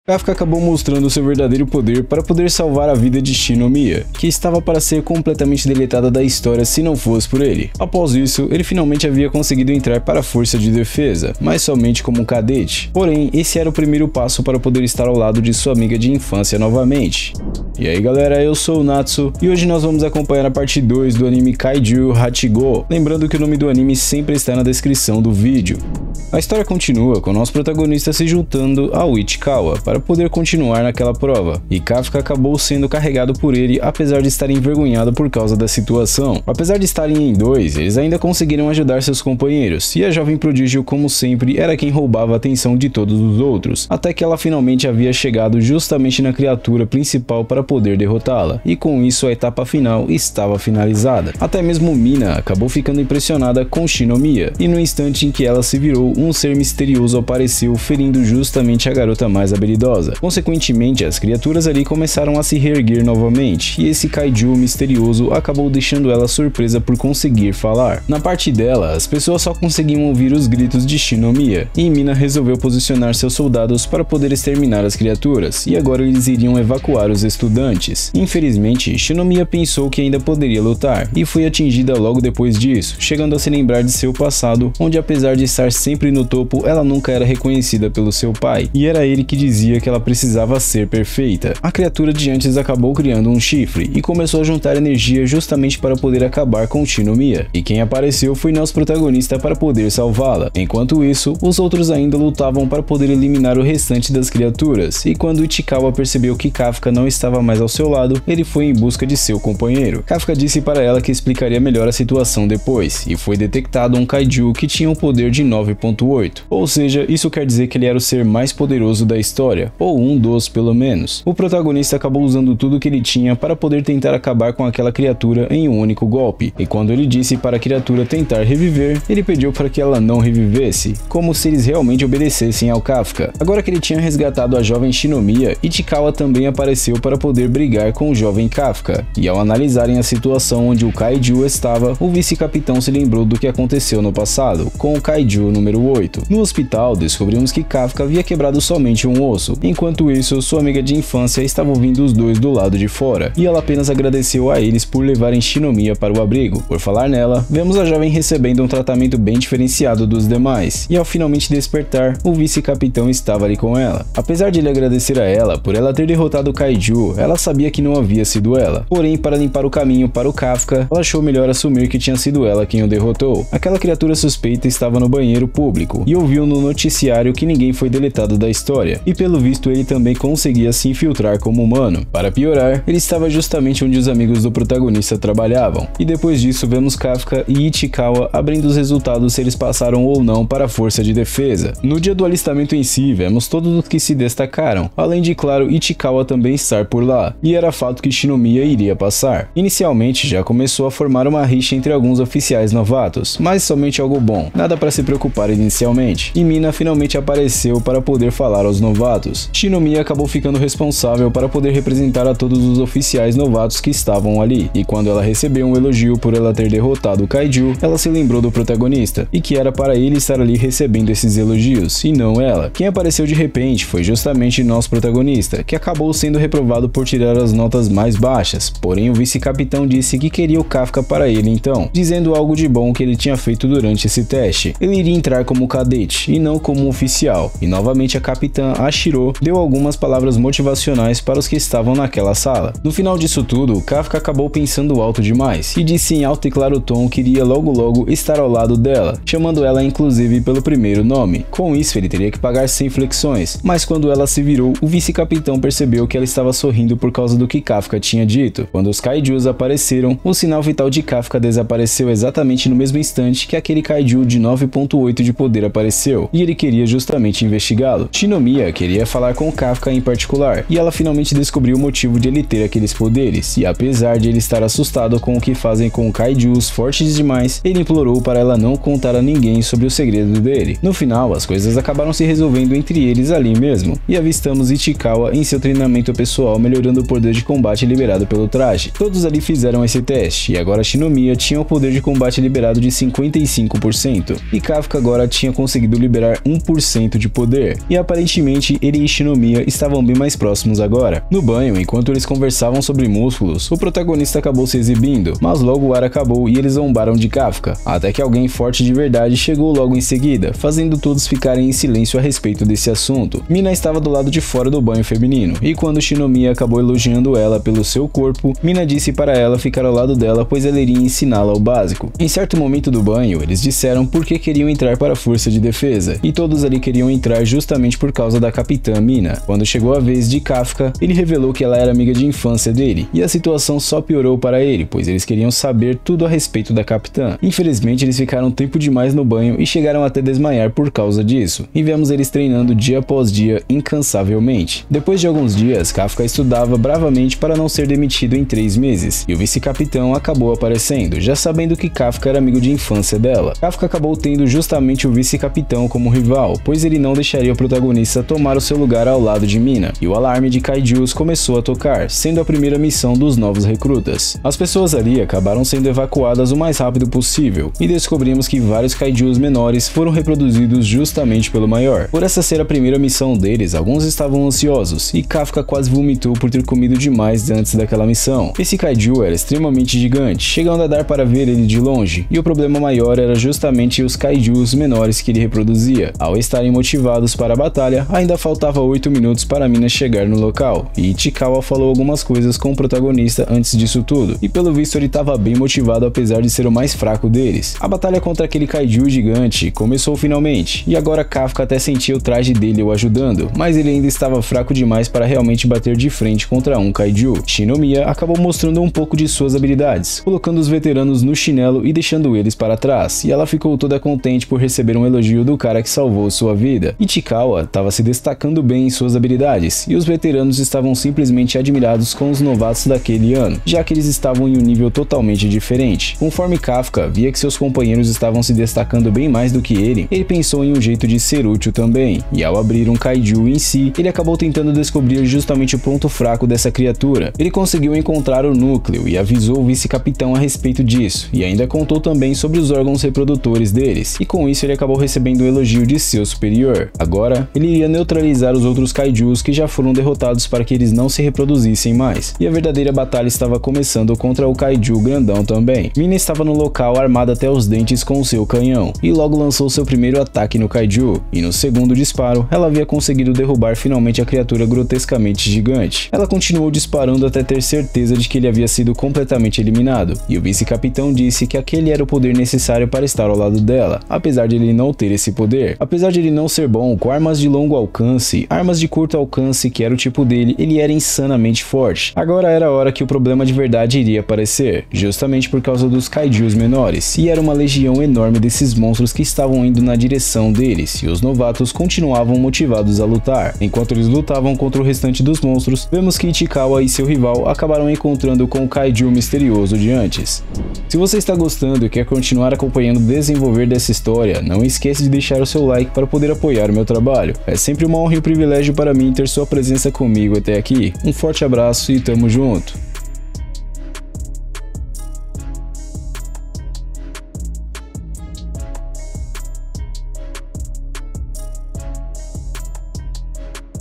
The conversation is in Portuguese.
Kafka acabou mostrando seu verdadeiro poder para poder salvar a vida de Shinomiya, que estava para ser completamente deletada da história se não fosse por ele. Após isso, ele finalmente havia conseguido entrar para a força de defesa, mas somente como um cadete. Porém, esse era o primeiro passo para poder estar ao lado de sua amiga de infância novamente. E aí galera, eu sou o Natsu e hoje nós vamos acompanhar a parte 2 do anime Kaiju Hachigo, lembrando que o nome do anime sempre está na descrição do vídeo. A história continua com o nosso protagonista se juntando ao Ichikawa para poder continuar naquela prova, e Kafka acabou sendo carregado por ele apesar de estar envergonhado por causa da situação. Apesar de estarem em dois, eles ainda conseguiram ajudar seus companheiros, e a jovem prodígio, como sempre, era quem roubava a atenção de todos os outros, até que ela finalmente havia chegado justamente na criatura principal para poder derrotá-la, e com isso a etapa final estava finalizada. Até mesmo Mina acabou ficando impressionada com Shinomiya, e no instante em que ela se virou, um ser misterioso apareceu, ferindo justamente a garota mais habilidosa. Consequentemente, as criaturas ali começaram a se reerguer novamente, e esse kaiju misterioso acabou deixando ela surpresa por conseguir falar. Na parte dela, as pessoas só conseguiam ouvir os gritos de Shinomiya, e Mina resolveu posicionar seus soldados para poder exterminar as criaturas, e agora eles iriam evacuar os estudantes. Infelizmente, Shinomiya pensou que ainda poderia lutar, e foi atingida logo depois disso, chegando a se lembrar de seu passado, onde apesar de estar sempre no topo, ela nunca era reconhecida pelo seu pai, e era ele que dizia que ela precisava ser perfeita. A criatura de antes acabou criando um chifre, e começou a juntar energia justamente para poder acabar com Shinomiya, e quem apareceu foi nosso protagonista para poder salvá-la. Enquanto isso, os outros ainda lutavam para poder eliminar o restante das criaturas, e quando Ichikawa percebeu que Kafka não estava mais ao seu lado, ele foi em busca de seu companheiro. Kafka disse para ela que explicaria melhor a situação depois, e foi detectado um kaiju que tinha um poder de 9.8, ou seja, isso quer dizer que ele era o ser mais poderoso da história, ou um dos pelo menos. O protagonista acabou usando tudo que ele tinha para poder tentar acabar com aquela criatura em um único golpe, e quando ele disse para a criatura tentar reviver, ele pediu para que ela não revivesse, como se eles realmente obedecessem ao Kafka. Agora que ele tinha resgatado a jovem Shinomiya, Ichikawa também apareceu para poder brigar com o jovem Kafka, e ao analisarem a situação onde o kaiju estava, o vice-capitão se lembrou do que aconteceu no passado, com o kaiju número 8. No hospital, descobrimos que Kafka havia quebrado somente um osso. Enquanto isso, sua amiga de infância estava ouvindo os dois do lado de fora, e ela apenas agradeceu a eles por levarem Shinomiya para o abrigo. Por falar nela, vemos a jovem recebendo um tratamento bem diferenciado dos demais, e ao finalmente despertar, o vice-capitão estava ali com ela. Apesar de ele agradecer a ela por ela ter derrotado o kaiju, ela sabia que não havia sido ela. Porém, para limpar o caminho para o Kafka, ela achou melhor assumir que tinha sido ela quem o derrotou. Aquela criatura suspeita estava no banheiro público, e ouviu no noticiário que ninguém foi deletado da história, e pelo visto ele também conseguia se infiltrar como humano. Para piorar, ele estava justamente onde os amigos do protagonista trabalhavam, e depois disso vemos Kafka e Ichikawa abrindo os resultados se eles passaram ou não para a força de defesa. No dia do alistamento em si, vemos todos os que se destacaram, além de, claro, Ichikawa também estar por lá, e era fato que Shinomiya iria passar. Inicialmente já começou a formar uma rixa entre alguns oficiais novatos, mas somente algo bom, nada para se preocupar inicialmente, e Mina finalmente apareceu para poder falar aos novatos. Shinomiya acabou ficando responsável para poder representar a todos os oficiais novatos que estavam ali, e quando ela recebeu um elogio por ela ter derrotado o kaiju, ela se lembrou do protagonista, e que era para ele estar ali recebendo esses elogios, e não ela. Quem apareceu de repente foi justamente nosso protagonista, que acabou sendo reprovado por tirar as notas mais baixas, porém o vice-capitão disse que queria o Kafka para ele então, dizendo algo de bom que ele tinha feito durante esse teste. Ele iria entrar como cadete, e não como oficial, e novamente a capitã Ashiro deu algumas palavras motivacionais para os que estavam naquela sala. No final disso tudo, Kafka acabou pensando alto demais, e disse em alto e claro tom que iria logo estar ao lado dela, chamando ela inclusive pelo primeiro nome. Com isso ele teria que pagar 100 flexões, mas quando ela se virou, o vice-capitão percebeu que ela estava sorrindo por causa do que Kafka tinha dito. Quando os kaijus apareceram, o sinal vital de Kafka desapareceu exatamente no mesmo instante que aquele kaiju de 9.8 de poder apareceu, e ele queria justamente investigá-lo. Shinomiya queria falar com Kafka em particular, e ela finalmente descobriu o motivo de ele ter aqueles poderes, e apesar de ele estar assustado com o que fazem com kaijus fortes demais, ele implorou para ela não contar a ninguém sobre o segredo dele. No final, as coisas acabaram se resolvendo entre eles ali mesmo, e avistamos Ichikawa em seu treinamento pessoal melhorando melhorando o poder de combate liberado pelo traje. Todos ali fizeram esse teste, e agora Shinomiya tinha o poder de combate liberado de 55%, e Kafka agora tinha conseguido liberar 1% de poder, e aparentemente ele e Shinomiya estavam bem mais próximos agora. No banho, enquanto eles conversavam sobre músculos, o protagonista acabou se exibindo, mas logo o ar acabou e eles zombaram de Kafka, até que alguém forte de verdade chegou logo em seguida, fazendo todos ficarem em silêncio a respeito desse assunto. Mina estava do lado de fora do banho feminino, e quando Shinomiya acabou elogiando ela pelo seu corpo, Mina disse para ela ficar ao lado dela, pois ela iria ensiná-la o básico. Em certo momento do banho, eles disseram por que queriam entrar para a força de defesa, e todos ali queriam entrar justamente por causa da capitã Mina. Quando chegou a vez de Kafka, ele revelou que ela era amiga de infância dele, e a situação só piorou para ele, pois eles queriam saber tudo a respeito da capitã. Infelizmente, eles ficaram tempo demais no banho e chegaram até desmaiar por causa disso, e vemos eles treinando dia após dia incansavelmente. Depois de alguns dias, Kafka estudava bravamente para não ser demitido em 3 meses, e o vice-capitão acabou aparecendo, já sabendo que Kafka era amigo de infância dela. Kafka acabou tendo justamente o vice-capitão como rival, pois ele não deixaria o protagonista tomar o seu lugar ao lado de Mina, e o alarme de kaijus começou a tocar, sendo a primeira missão dos novos recrutas. As pessoas ali acabaram sendo evacuadas o mais rápido possível, e descobrimos que vários kaijus menores foram reproduzidos justamente pelo maior. Por essa ser a primeira missão deles, alguns estavam ansiosos, e Kafka quase vomitou por ter comido demais antes daquela missão. Esse kaiju era extremamente gigante, chegando a dar para ver ele de longe, e o problema maior era justamente os kaijus menores que ele reproduzia. Ao estarem motivados para a batalha, ainda faltava 8 minutos para Mina chegar no local, e Ichikawa falou algumas coisas com o protagonista antes disso tudo, e pelo visto ele estava bem motivado apesar de ser o mais fraco deles. A batalha contra aquele kaiju gigante começou finalmente, e agora Kafka até sentia o traje dele o ajudando, mas ele ainda estava fraco demais para realmente bater de frente contra um kaiju. Shinomiya acabou mostrando um pouco de suas habilidades, colocando os veteranos no chinelo e deixando eles para trás, e ela ficou toda contente por receber um elogio do cara que salvou sua vida. Ichikawa estava se destacando bem em suas habilidades, e os veteranos estavam simplesmente admirados com os novatos daquele ano, já que eles estavam em um nível totalmente diferente. Conforme Kafka via que seus companheiros estavam se destacando bem mais do que ele pensou em um jeito de ser útil também, e ao abrir um kaiju em si, ele acabou tentando descobrir justamente o ponto fraco dessa criatura. Ele conseguiu encontrar o núcleo e avisou o vice-capitão a respeito disso, e ainda contou também sobre os órgãos reprodutores deles, e com isso ele acabou recebendo o elogio de seu superior. Agora, ele iria neutralizar os outros kaijus que já foram derrotados para que eles não se reproduzissem mais, e a verdadeira batalha estava começando contra o kaiju grandão também. Mina estava no local armada até os dentes com o seu canhão, e logo lançou seu primeiro ataque no kaiju, e no segundo disparo, ela havia conseguido derrubar finalmente a criatura grotescamente gigante. Ela continuou disparando até ter certeza de que ele havia sido completamente eliminado, e o vice-capitão disse que aquele era o poder necessário para estar ao lado dela, apesar de ele não ter esse poder. Apesar de ele não ser bom com armas de longo alcance, armas de curto alcance que era o tipo dele, ele era insanamente forte. Agora era a hora que o problema de verdade iria aparecer, justamente por causa dos kaijus menores, e era uma legião enorme desses monstros que estavam indo na direção deles, e os novatos continuavam motivados a lutar. Enquanto eles lutavam contra o restante dos monstros, vemos que Ichikawa e seu rival acabaram encontrando com o kaiju misterioso de antes. Se você está gostando e quer continuar acompanhando o desenvolver dessa história, não esqueça de deixar o seu like para poder apoiar o meu trabalho. É sempre uma honra e um privilégio para mim ter sua presença comigo até aqui. Um forte abraço e tamo junto!